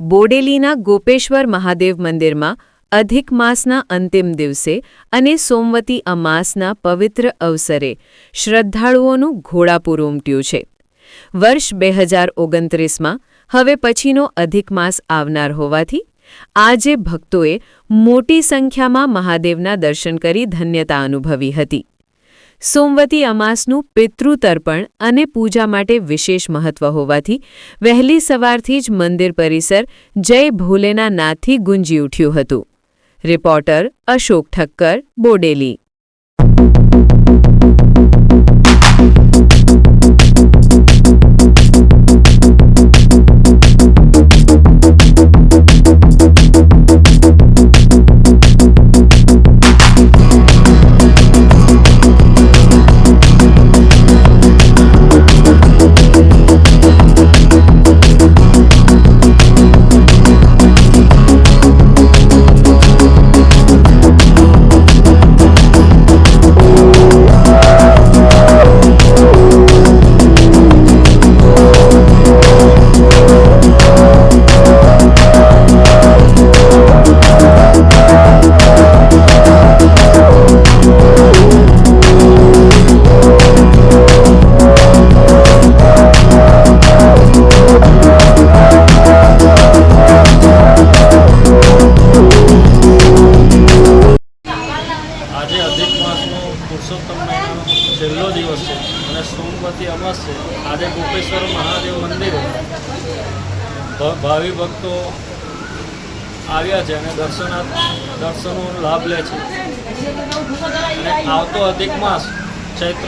બોડેલીના ગોપેશ્વર મહાદેવ મંદિરમાં અધિક માસના અંતિમ દિવસે અને સોમવતી અમાસના પવિત્ર અવસરે શ્રદ્ધાળુઓનું ઘોડાપૂર ઉમટ્યું છે. વર્ષ 2029માં હવે પછીનો અધિક માસ આવનાર હોવાથી આજે ભક્તોએ મોટી સંખ્યામાં મહાદેવના દર્શન કરી ધન્યતા અનુભવી હતી. સોમવતી અમાસનું પિતૃતર્પણ અને પૂજા માટે વિશેષ મહત્વ હોવાથી વહેલી સવારથી જ મંદિર પરિસર જય ભોલેનાથથી ગુંજી ઉઠ્યું હતું. રિપોર્ટર અશોક ઠક્કર, બોડેલી. આજે અધિક માસનો પુરુષોત્તમ મહિનાનો છેલ્લો દિવસ છે અને સોમવતી અમાસ છે. આજે ગોપેશ્વર મહાદેવ મંદિરે ભાવિ ભક્તો આવ્યા છે અને દર્શનનો લાભ લે છે. અને આવતો અધિક માસ ચૈત્ર